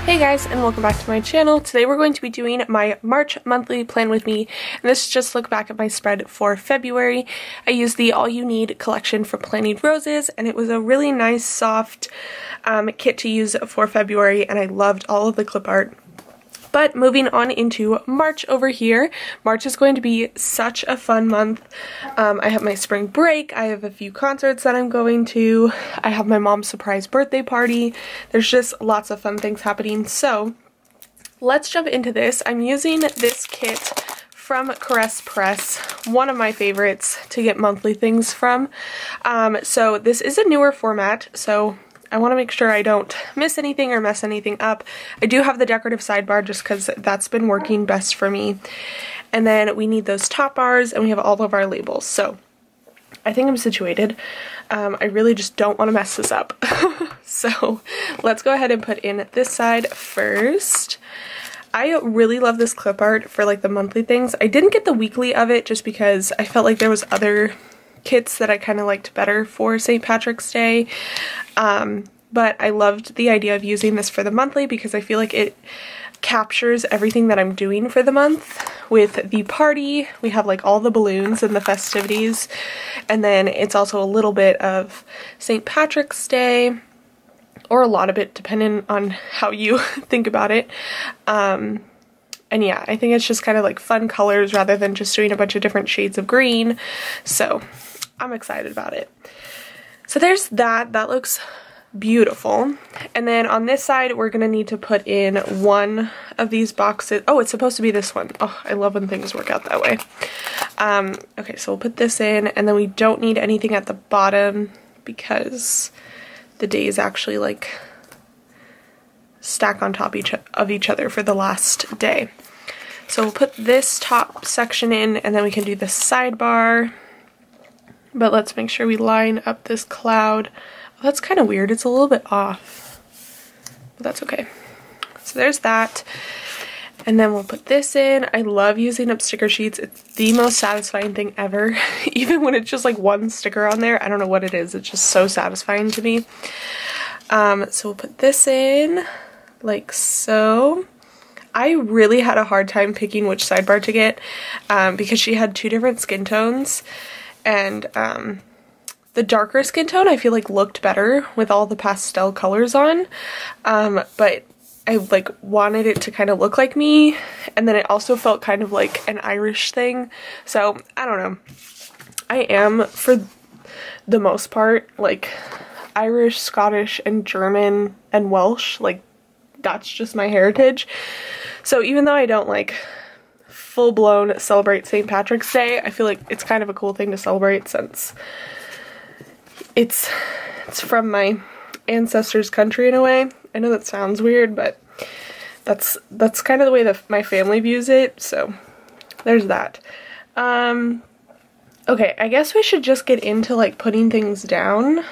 Hey guys, and welcome back to my channel. Today we're going to be doing my March monthly plan with me, and this is just a look back at my spread for February. I used the All You Need collection from Planted Roses, and it was a really nice soft kit to use for February, and I loved all of the clip art. But moving on into March over here, March is going to be such a fun month. I have my spring break, I have a few concerts that I'm going to, I have my mom's surprise birthday party. There's just lots of fun things happening. So let's jump into this. I'm using this kit from Caress Press, one of my favorites to get monthly things from. So this is a newer format, so I want to make sure I don't miss anything or mess anything up. I do have the decorative sidebar just because that's been working best for me. And then we need those top bars, and we have all of our labels. So I think I'm situated. I really just don't want to mess this up. So let's go ahead and put in this side first. I really love this clip art for like the monthly things. I didn't get the weekly of it just because I felt like there was other kits that I kind of liked better for St. Patrick's Day. But I loved the idea of using this for the monthly because I feel like it captures everything that I'm doing for the month. With the party, we have like all the balloons and the festivities, and then it's also a little bit of St. Patrick's Day, or a lot of it depending on how you think about it. And yeah, I think it's just kind of like fun colors rather than just doing a bunch of different shades of green. So I'm excited about it. So there's that. That looks beautiful. And then on this side, we're gonna need to put in one of these boxes. Oh, it's supposed to be this one. Oh, I love when things work out that way. Okay, so we'll put this in, and then we don't need anything at the bottom because the days actually like stack on top of each other for the last day. So we'll put this top section in, and then we can do the sidebar. But let's make sure we line up this cloud. Oh, that's kind of weird. It's a little bit off, but that's okay. So there's that. And then we'll put this in. I love using up sticker sheets. It's the most satisfying thing ever. Even when it's just like one sticker on there. I don't know what it is. It's just so satisfying to me. So we'll put this in like so. I really had a hard time picking which sidebar to get because she had two different skin tones, and the darker skin tone I feel like looked better with all the pastel colors on, but I like wanted it to kind of look like me, and then it also felt kind of like an Irish thing. So I don't know. I am, for the most part, like Irish, Scottish, and German, and Welsh. Like that's just my heritage. So even though I don't like full-blown celebrate St. Patrick's Day, I feel like it's kind of a cool thing to celebrate since it's from my ancestors' country in a way. I know that sounds weird, but that's kind of the way that my family views it, so there's that. Okay, I guess we should just get into like putting things down.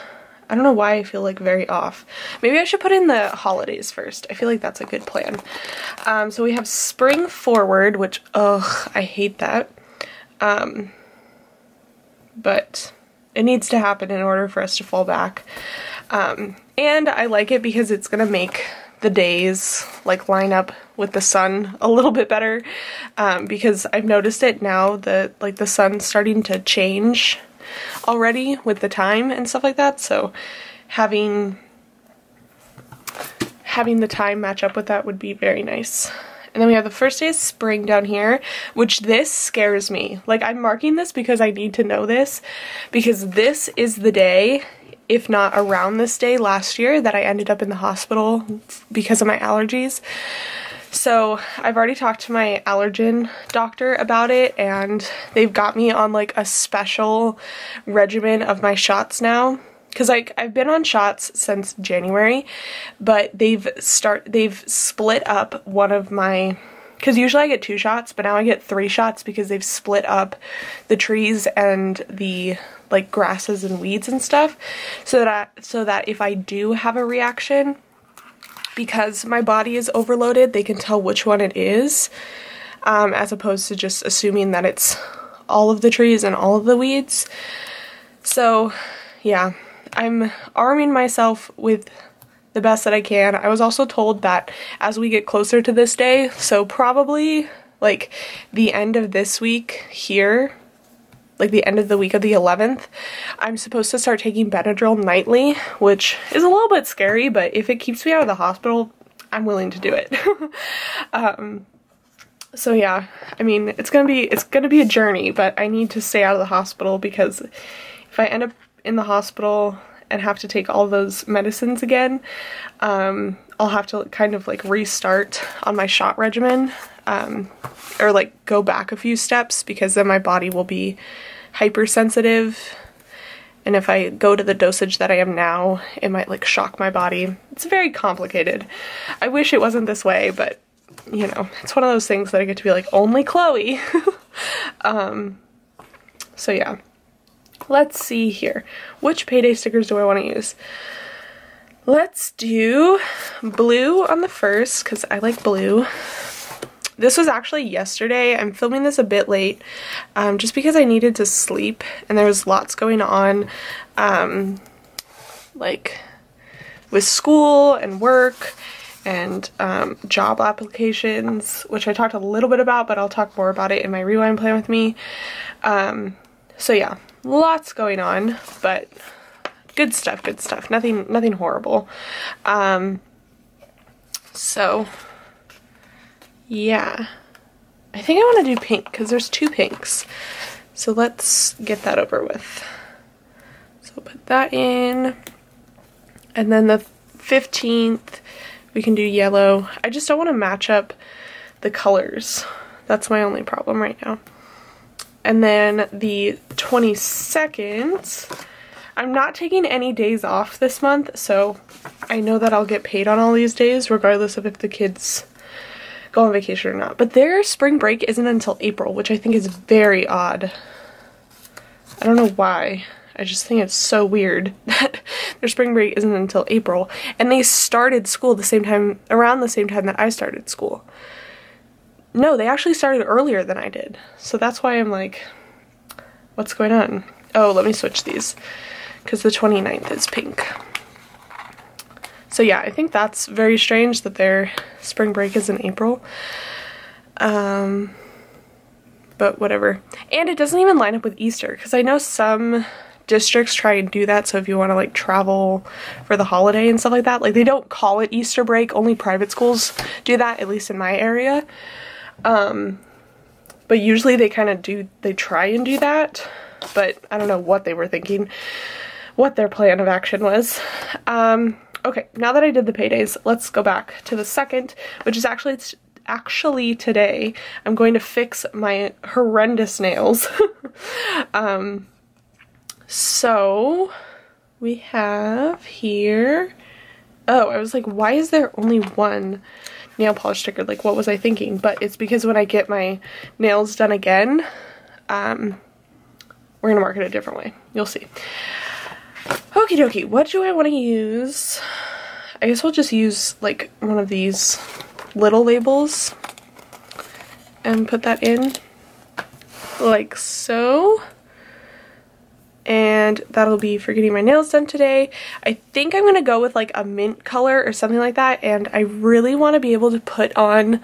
I don't know why I feel like very off. Maybe I should put in the holidays first. I feel like that's a good plan. So we have spring forward, which, ugh, I hate that. But it needs to happen in order for us to fall back. And I like it because it's gonna make the days like line up with the sun a little bit better. Because I've noticed it now that like the sun's starting to change already with the time and stuff like that, so having the time match up with that would be very nice. And then we have the first day of spring down here, which this scares me. Like, I'm marking this because I need to know this, because this is the day, if not around this day last year, that I ended up in the hospital because of my allergies. So I've already talked to my allergen doctor about it, and they've got me on like a special regimen of my shots now. Because like I've been on shots since January, but they've split up one of my, because usually I get 2 shots, but now I get 3 shots because they've split up the trees and the like grasses and weeds and stuff, so that if I do have a reaction, because my body is overloaded, they can tell which one it is, as opposed to just assuming that it's all of the trees and all of the weeds. So yeah, I'm arming myself with the best that I can. I was also told that as we get closer to this day, so probably like the end of this week here, like the end of the week of the 11th, I'm supposed to start taking Benadryl nightly, which is a little bit scary, but if it keeps me out of the hospital, I'm willing to do it. So yeah, I mean, it's gonna be a journey, but I need to stay out of the hospital, because if I end up in the hospital and have to take all those medicines again, I'll have to kind of like restart on my shot regimen, or like go back a few steps, because then my body will be hypersensitive, and if I go to the dosage that I am now, it might like shock my body. It's very complicated. I wish it wasn't this way, but you know, it's one of those things that I get to be like, only Chloe. So yeah, let's see here. Which payday stickers do I want to use? Let's do blue on the first, because I like blue. This was actually yesterday. I'm filming this a bit late, just because I needed to sleep, and there was lots going on, like with school and work, and job applications, which I talked a little bit about, but I'll talk more about it in my rewind plan with me. So yeah, lots going on, but good stuff, nothing horrible. So yeah, I think I want to do pink, because there's 2 pinks, so let's get that over with. So put that in, and then the 15th we can do yellow. I just don't want to match up the colors. That's my only problem right now. And then the 22nd, I'm not taking any days off this month, so I know that I'll get paid on all these days, regardless of if the kids go on vacation or not. But their spring break isn't until April, which I think is very odd. I don't know why. I just think it's so weird that their spring break isn't until April, and they started school the same time, around the same time that I started school. No, they actually started earlier than I did, so that's why I'm like, what's going on? Oh, let me switch these, because the 29th is pink. So yeah, I think that's very strange that their spring break is in April. But whatever. And it doesn't even line up with Easter, because I know some districts try and do that, so if you want to like travel for the holiday and stuff like that, like they don't call it Easter break, only private schools do that, at least in my area. But usually they kind of do, they try and do that, but I don't know what they were thinking, what their plan of action was. Okay, now that I did the paydays, let's go back to the 2nd, which is actually today. I'm going to fix my horrendous nails. So we have here, oh, I was like, why is there only 1 nail polish sticker? Like, what was I thinking? But it's because when I get my nails done again, we're gonna mark it a different way. You'll see. Okie dokie, what do I want to use? I guess we'll just use like one of these little labels and put that in like so. And that'll be for getting my nails done today. I think I'm gonna go with like a mint color or something like that, and I really want to be able to put on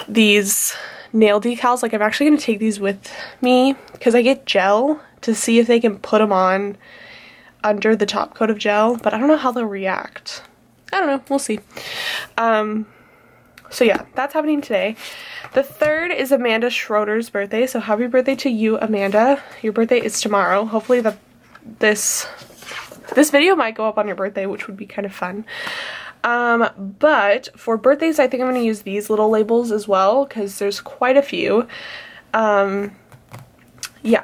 these nail decals. Like, I'm actually gonna take these with me because I get gel to see if they can put them on under the top coat of gel, but I don't know how they'll react. I don't know, we'll see. So yeah, that's happening today. The 3rd is Amanda Schroeder's birthday, so happy birthday to you, Amanda. Your birthday is tomorrow. Hopefully this video might go up on your birthday, which would be kind of fun. But for birthdays, I think I'm going to use these little labels as well, because there's quite a few. Yeah,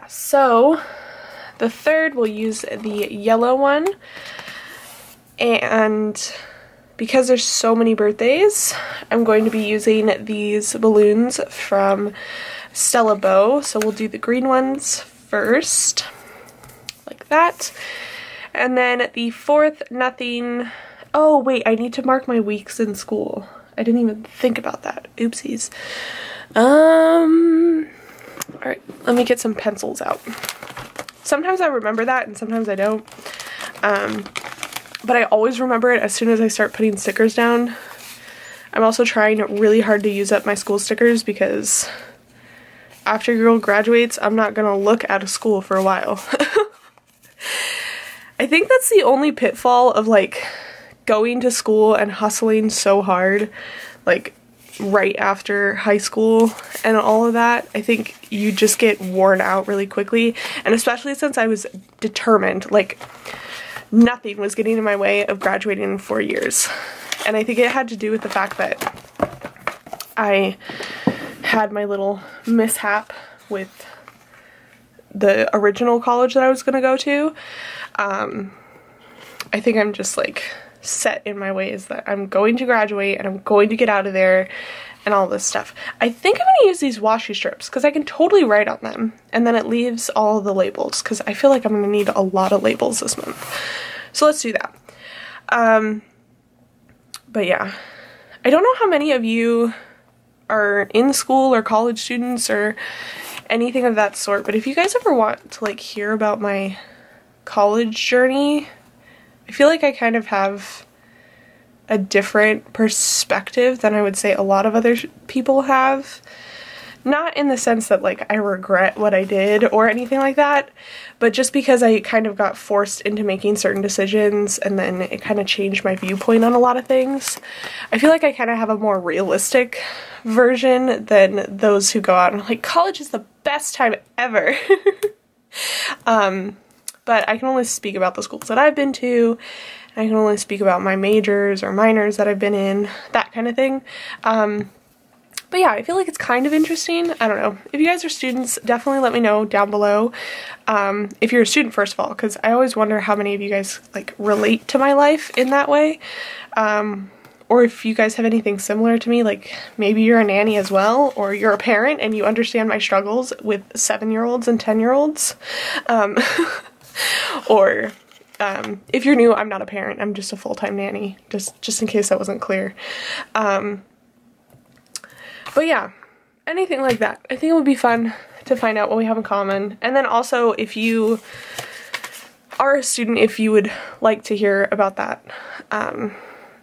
so the 3rd we'll use the yellow one, and because there's so many birthdays, I'm going to be using these balloons from Stella Beau. So we'll do the green ones first, like that. And then the 4th, nothing. Oh wait, I need to mark my weeks in school. I didn't even think about that. Oopsies. Alright, let me get some pencils out. Sometimes I remember that and sometimes I don't. but I always remember it as soon as I start putting stickers down. I'm also trying really hard to use up my school stickers because after your girl graduates, I'm not gonna look out of school for a while. I think that's the only pitfall of like going to school and hustling so hard, like right after high school and all of that. I think you just get worn out really quickly, and especially since I was determined, like nothing was getting in my way of graduating in 4 years. And I think it had to do with the fact that I had my little mishap with the original college that I was gonna go to. I think I'm just like set in my ways that I'm going to graduate and I'm going to get out of there and all this stuff. I think I'm gonna use these washi strips because I can totally write on them, and then it leaves all the labels because I feel like I'm gonna need a lot of labels this month. So let's do that. But yeah, I don't know how many of you are in school or college students or anything of that sort, but if you guys ever want to like hear about my college journey, I feel like I kind of have a different perspective than I would say a lot of other people have. Not in the sense that like I regret what I did or anything like that, but just because I kind of got forced into making certain decisions and then it kind of changed my viewpoint on a lot of things. I feel like I kind of have a more realistic version than those who go out and like, college is the best time ever. But I can only speak about the schools that I've been to. I can only speak about my majors or minors that I've been in, that kind of thing. But yeah, I feel like it's kind of interesting. I don't know. If you guys are students, definitely let me know down below. If you're a student, first of all, because I always wonder how many of you guys like relate to my life in that way. Or if you guys have anything similar to me, like maybe you're a nanny as well, or you're a parent and you understand my struggles with 7-year-olds and 10-year-olds. Or if you're new, I'm not a parent, I'm just a full-time nanny, just in case that wasn't clear. But yeah, anything like that. I think it would be fun to find out what we have in common. And then also, if you are a student, if you would like to hear about that,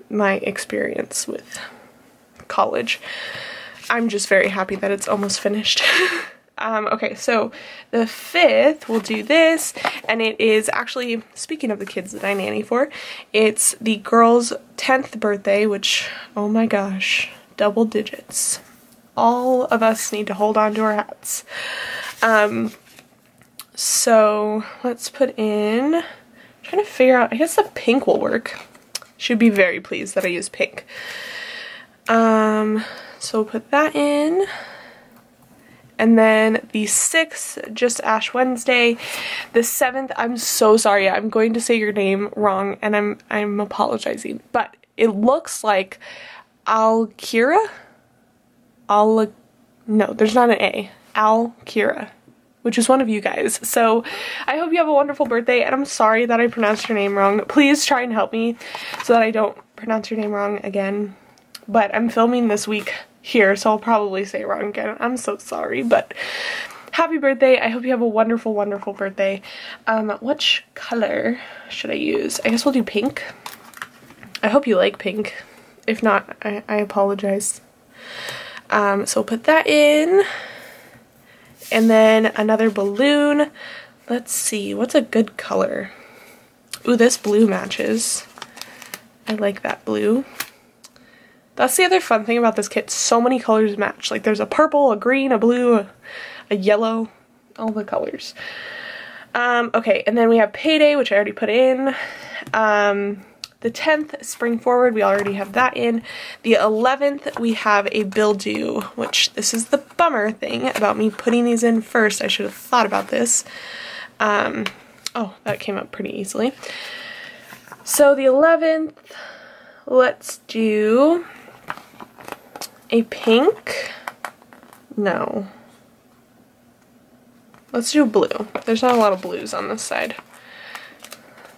my experience with college. I'm just very happy that it's almost finished. Okay, so the 5th we'll do this, and it is actually, speaking of the kids that I nanny for, it's the girl's 10th birthday, which, oh my gosh, double digits. All of us need to hold on to our hats. So let's put in, I'm trying to figure out, I guess the pink will work. Should be very pleased that I use pink. So we'll put that in. And then the 6th, just Ash Wednesday. The 7th, I'm so sorry, I'm going to say your name wrong, and I'm apologizing. But it looks like Alkira? No, there's not an A. Alkira, which is one of you guys. So I hope you have a wonderful birthday, and I'm sorry that I pronounced your name wrong. Please try and help me so that I don't pronounce your name wrong again. But I'm filming this week here, so I'll probably say it wrong again. I'm so sorry, but happy birthday. I hope you have a wonderful, wonderful birthday. Which color should I use? I guess we'll do pink. I hope you like pink. If not, I apologize. So we'll put that in. And then another balloon. Let's see, what's a good color? Ooh, this blue matches. I like that blue. That's the other fun thing about this kit. So many colors match. Like there's a purple, a green, a blue, a yellow, all the colors. Okay, and then we have Payday, which I already put in. The 10th, Spring Forward, we already have that in. The 11th, we have a bill due, which this is the bummer thing about me putting these in first. I should have thought about this. Oh, that came up pretty easily. So the 11th, let's do a pink. No. Let's do blue. There's not a lot of blues on this side.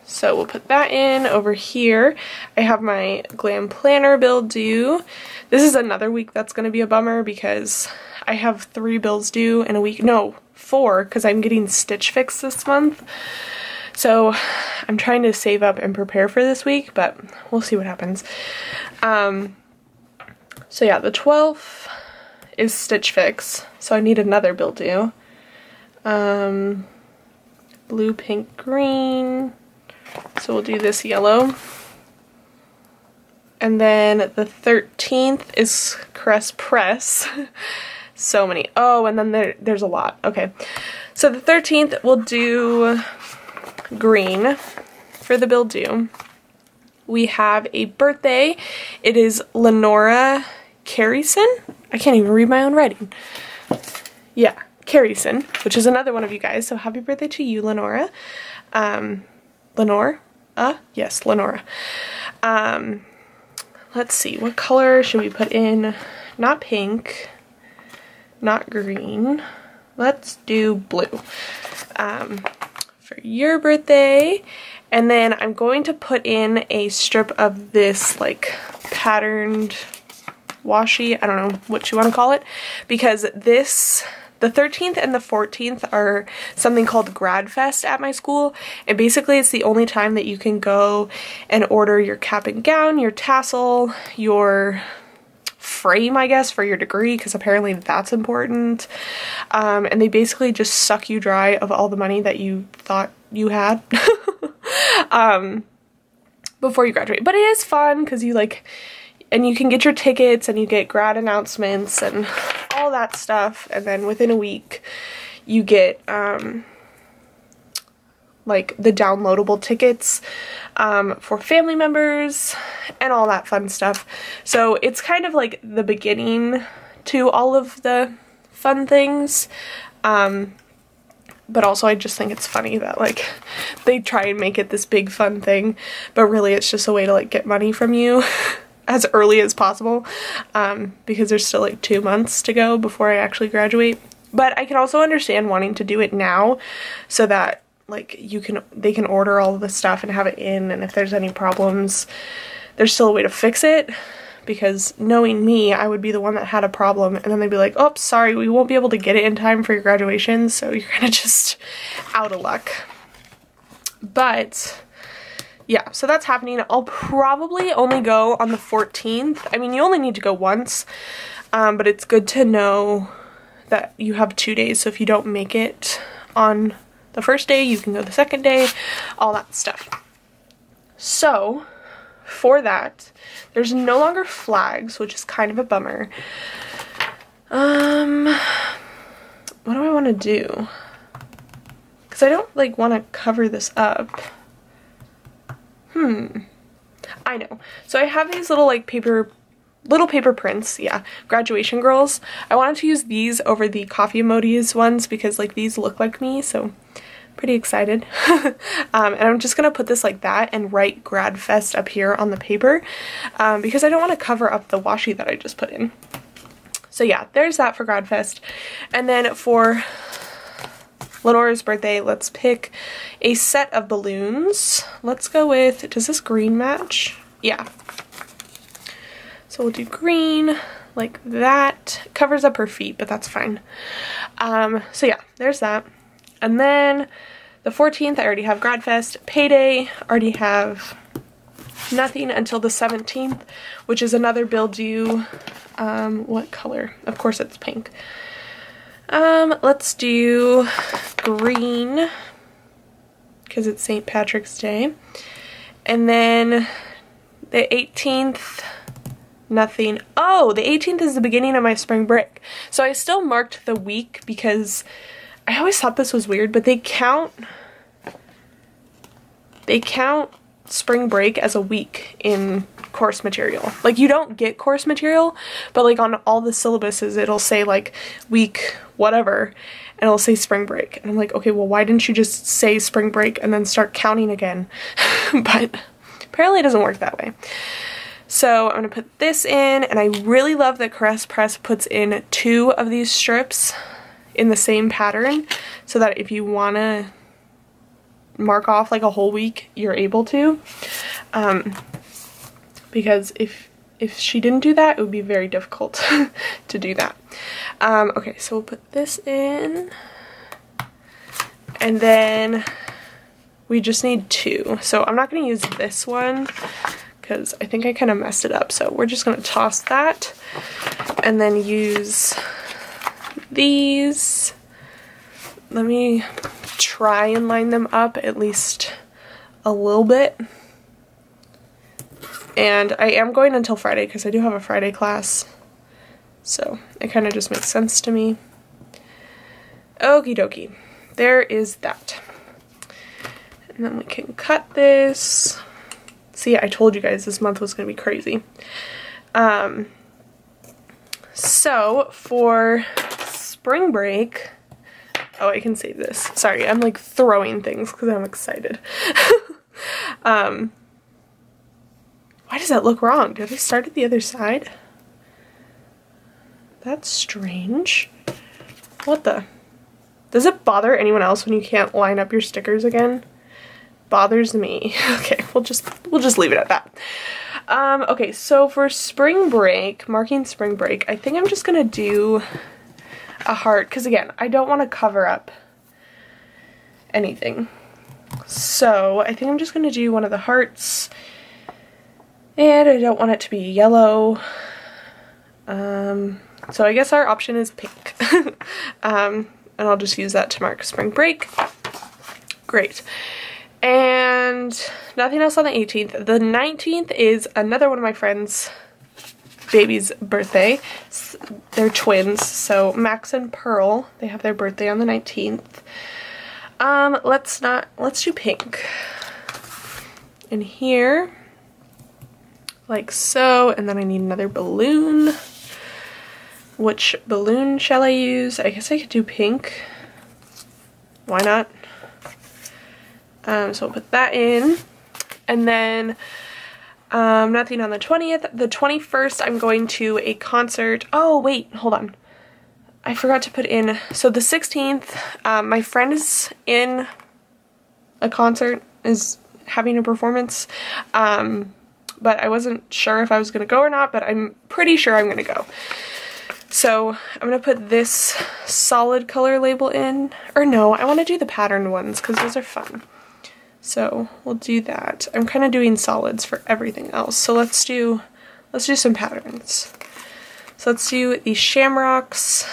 So we'll put that in over here. I have my Glam Planner bill due. This is another week that's going to be a bummer because I have 3 bills due in a week. No, 4, because I'm getting Stitch Fix this month. So I'm trying to save up and prepare for this week, but we'll see what happens. So yeah, the 12th is Stitch Fix, so I need another bill due. Blue, pink, green. So we'll do this yellow. And then the 13th is Caress Press. So many. Oh, and then there's a lot. Okay. So the 13th we'll do green for the bill due. We have a birthday. It is Lenora Carrieson. I can't even read my own writing. Yeah, Carrieson, which is another one of you guys. So happy birthday to you, Lenora. Lenore? Yes, Lenora. Let's see, what color should we put in? Not pink, not green. Let's do blue for your birthday. And then I'm going to put in a strip of this like patterned washi, I don't know what you want to call it, because this, the 13th and the 14th are something called Grad Fest at my school, and basically it's the only time that you can go and order your cap and gown, your tassel, your frame, I guess, for your degree, because apparently that's important, and they basically just suck you dry of all the money that you thought you had before you graduate. But it is fun because you like, and you can get your tickets and you get grad announcements and all that stuff, and then within a week you get like the downloadable tickets for family members and all that fun stuff. So it's kind of like the beginning to all of the fun things, but also I just think it's funny that like they try and make it this big fun thing, but really it's just a way to like get money from you as early as possible, because there's still like 2 months to go before I actually graduate. But I can also understand wanting to do it now so that like they can order all of the stuff and have it in, and if there's any problems there's still a way to fix it, because knowing me, I would be the one that had a problem and then they'd be like, oh, sorry, we won't be able to get it in time for your graduation, so you're kind of just out of luck. But yeah, so that's happening. I'll probably only go on the 14th. I mean, you only need to go once, but it's good to know that you have 2 days, so if you don't make it on the first day, you can go the second day, all that stuff. So for that, there's no longer flags, which is kind of a bummer. What do I want to do? Because I don't like want to cover this up. I know. So I have these little like little paper prints, yeah, graduation girls. I wanted to use these over the coffee emojis ones because like these look like me, so pretty excited. And I'm just gonna put this like that and write Grad Fest up here on the paper, because I don't want to cover up the washi that I just put in. So yeah, there's that for Grad Fest. And then for Lenora's birthday, let's pick a set of balloons. Let's go with, does this green match? Yeah. So we'll do green like that. Covers up her feet, but that's fine. So yeah, there's that. And then the 14th, I already have Grad Fest. Payday, already have nothing until the 17th, which is another bill due. What color? Of course it's pink. Let's do green because it's St. Patrick's Day. And then the 18th, nothing. Oh, the 18th is the beginning of my spring break. So I still marked the week because I always thought this was weird, but they count spring break as a week in course material. Like, you don't get course material, but like on all the syllabuses it'll say like week whatever and it'll say spring break, and I'm like, okay, well, why didn't you just say spring break and then start counting again? But apparently it doesn't work that way. So I'm gonna put this in, and I really love that Caress Press puts in 2 of these strips in the same pattern, so that if you want to mark off like a whole week, you're able to. Because if she didn't do that, it would be very difficult to do that. Okay, so we'll put this in, and then we just need 2. So I'm not going to use this one because I think I kind of messed it up. So we're just going to toss that and then use these. Let me try and line them up at least a little bit. And I am going until Friday because I do have a Friday class. So it kind of just makes sense to me. Okie dokie. There is that. And then we can cut this. See, I told you guys this month was going to be crazy. So for spring break, oh, I can save this. Sorry, I'm like throwing things because I'm excited. Why does that look wrong? Did I start at the other side? That's strange. What the? Does it bother anyone else when you can't line up your stickers again? Bothers me. Okay, we'll just leave it at that. Okay, so for spring break, marking spring break, I think I'm just gonna do a heart because again, I don't want to cover up anything. So I think I'm just gonna do one of the hearts, and I don't want it to be yellow. So I guess our option is pink. And I'll just use that to mark spring break. Great. And nothing else on the 18th. The 19th is another one of my friends' baby's birthday. They're twins, so Max and Pearl, they have their birthday on the 19th. Let's do pink. In here, like so, and then I need another balloon. Which balloon shall I use? I guess I could do pink. Why not? So we'll put that in. And then nothing on the 20th. The 21st I'm going to a concert. Oh wait, hold on. I forgot to put in. So the 16th, my friend is in a concert, is having a performance. But I wasn't sure if I was going to go or not, but I'm pretty sure I'm going to go. So I'm going to put this solid color label in. Or no, I want to do the patterned ones because those are fun. So we'll do that. I'm kind of doing solids for everything else. So let's do some patterns. So let's do these shamrocks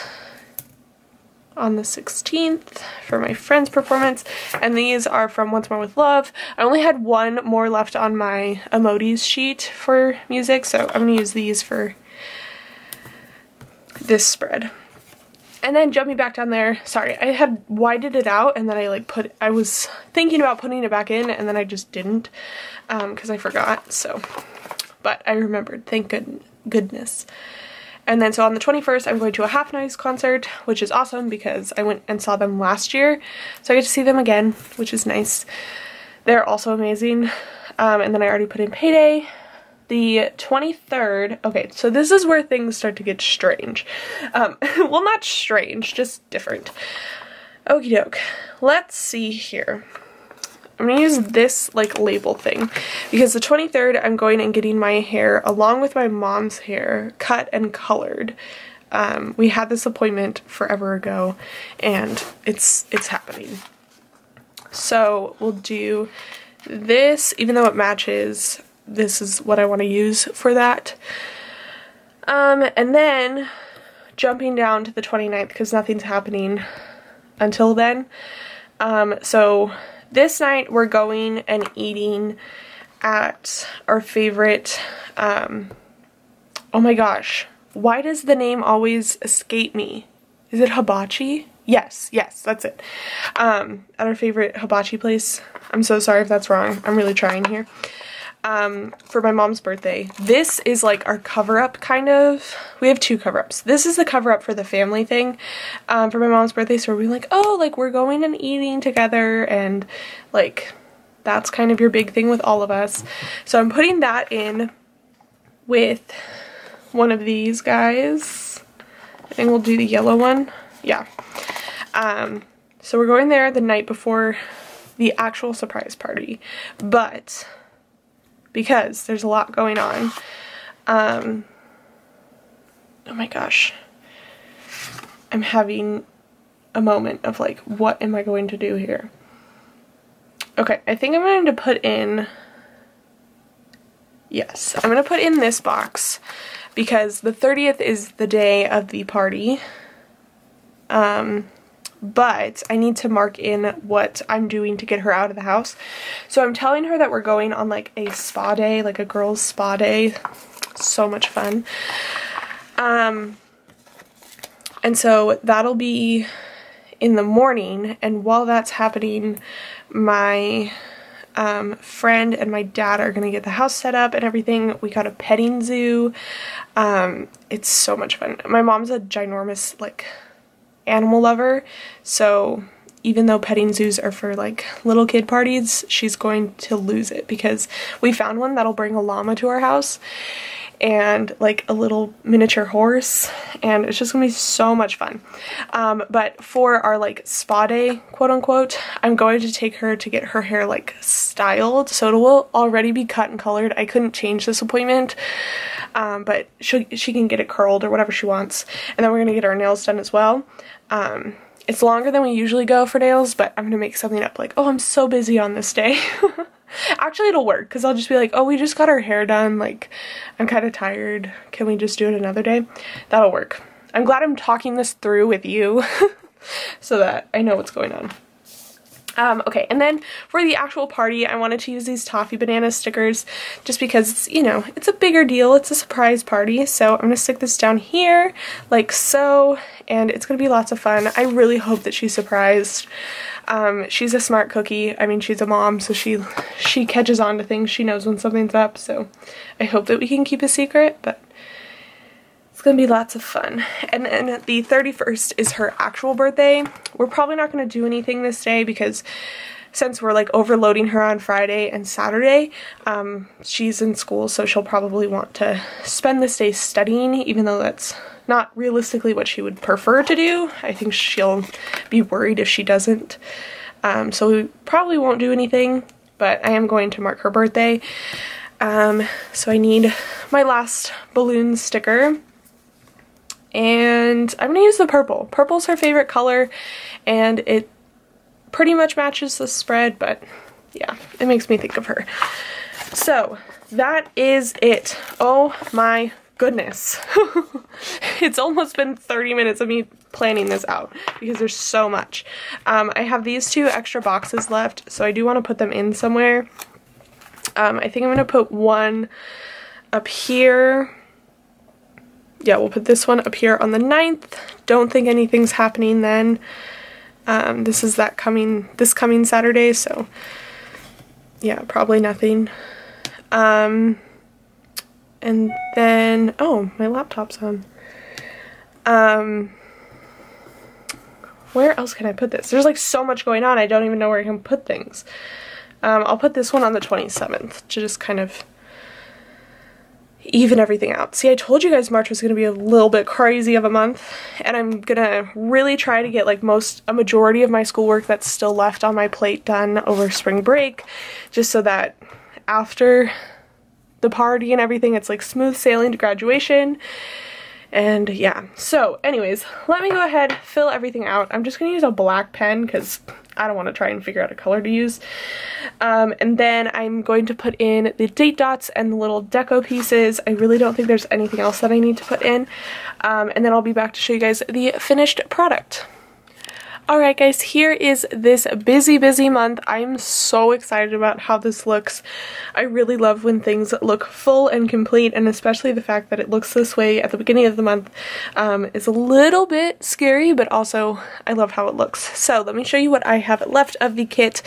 on the 16th for my friend's performance. And these are from Once More With Love. I only had one more left on my emojis sheet for music, so I'm going to use these for this spread. And then jumping back down there, sorry, I had widened it out and then I was thinking about putting it back in and then I just didn't because I forgot, so, but I remembered, thank goodness. And then so on the 21st, I'm going to a Half Noise concert, which is awesome because I went and saw them last year, so I get to see them again, which is nice. They're also amazing. And then I already put in Payday. The 23rd, okay, so this is where things start to get strange. Well, not strange, just different. Okie doke. Let's see here. I'm gonna use this like label thing because the 23rd I'm going and getting my hair along with my mom's hair cut and colored. We had this appointment forever ago and it's happening. So we'll do this, even though it matches. This is what I want to use for that. And then jumping down to the 29th because nothing's happening until then. So this night we're going and eating at our favorite, oh my gosh, why does the name always escape me? Is it Hibachi? Yes, that's it. At our favorite hibachi place. I'm so sorry if that's wrong. I'm really trying here. For my mom's birthday. This is like our cover-up kind of. We have two cover-ups. This is the cover-up for the family thing for my mom's birthday, so we're like, oh, like we're going and eating together and like that's kind of your big thing with all of us. So I'm putting that in with one of these guys. I think we'll do the yellow one. Yeah. So we're going there the night before the actual surprise party, but because there's a lot going on. Oh my gosh. I'm having a moment of like, what am I going to do here? Okay, I think I'm going to put in, yes, I'm going to put in this box because the 30th is the day of the party. But I need to mark in what I'm doing to get her out of the house. So I'm telling her that we're going on like a spa day, like a girls' spa day. So much fun. And so that'll be in the morning, and while that's happening, my friend and my dad are gonna get the house set up and everything. We got a petting zoo. It's so much fun. My mom's a ginormous like animal lover, so even though petting zoos are for like little kid parties, she's going to lose it because we found one that'll bring a llama to our house and like a little miniature horse, and it's just gonna be so much fun. But for our like spa day, quote unquote, I'm going to take her to get her hair like styled, so it will already be cut and colored. I couldn't change this appointment, but she can get it curled or whatever she wants, and then we're gonna get our nails done as well. It's longer than we usually go for nails, but I'm gonna make something up like, oh, I'm so busy on this day. Actually, it'll work because I'll just be like, oh, we just got our hair done, like I'm kind of tired, can we just do it another day? That'll work. I'm glad I'm talking this through with you so that I know what's going on. Okay, and then for the actual party, I wanted to use these Toffee Bananas stickers just because it's, you know, it's a bigger deal. It's a surprise party, so I'm gonna stick this down here like so, and it's gonna be lots of fun. I really hope that she's surprised. She's a smart cookie. I mean, she's a mom, so she catches on to things. She knows when something's up, so I hope that we can keep a secret, but it's gonna be lots of fun. And then the 31st is her actual birthday. We're probably not gonna do anything this day because since we're like overloading her on Friday and Saturday, she's in school, so she'll probably want to spend this day studying, even though that's not realistically what she would prefer to do. I think she'll be worried if she doesn't. So we probably won't do anything, but I am going to mark her birthday. So I need my last balloon sticker, and I'm gonna use the purple. Purple's her favorite color, and it pretty much matches the spread, but yeah, it makes me think of her. So that is it. Oh my goodness. It's almost been 30 minutes of me planning this out because there's so much. I have these two extra boxes left, so I do want to put them in somewhere. I think I'm going to put one up here. Yeah, we'll put this one up here on the 9th. Don't think anything's happening then. This is this coming Saturday, so yeah, probably nothing. And then, oh, my laptop's on. Where else can I put this? There's like so much going on, I don't even know where I can put things. I'll put this one on the 27th to just kind of even everything out. See, I told you guys March was going to be a little bit crazy of a month, and I'm gonna really try to get like a majority of my schoolwork that's still left on my plate done over spring break, just so that after the party and everything, it's like smooth sailing to graduation. And yeah, so anyways, let me go ahead, fill everything out. I'm just gonna use a black pen because I don't want to try and figure out a color to use. And then I'm going to put in the date dots and the little deco pieces. I really don't think there's anything else that I need to put in. And then I'll be back to show you guys the finished product. Alright guys, here is this busy month. I'm so excited about how this looks. I really love when things look full and complete, and especially the fact that it looks this way at the beginning of the month is a little bit scary, but also I love how it looks. So let me show you what I have left of the kit.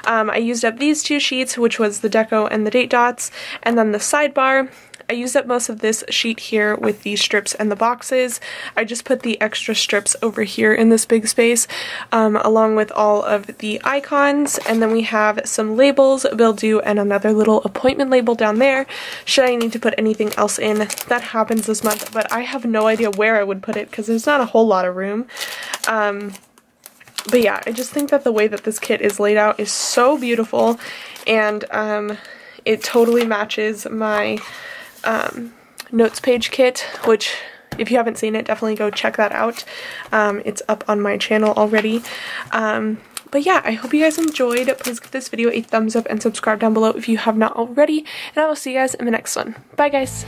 I used up these two sheets, which was the deco and the date dots, and then the sidebar. I used up most of this sheet here with the strips and the boxes. I just put the extra strips over here in this big space, along with all of the icons, and then we have some labels, bill due, and another little appointment label down there, should I need to put anything else in that happens this month, but I have no idea where I would put it because there's not a whole lot of room. But yeah, I just think that the way that this kit is laid out is so beautiful, and it totally matches my notes page kit, which if you haven't seen it, definitely go check that out. It's up on my channel already. But yeah, I hope you guys enjoyed. Please give this video a thumbs up and subscribe down below if you have not already, and I will see you guys in the next one. Bye guys!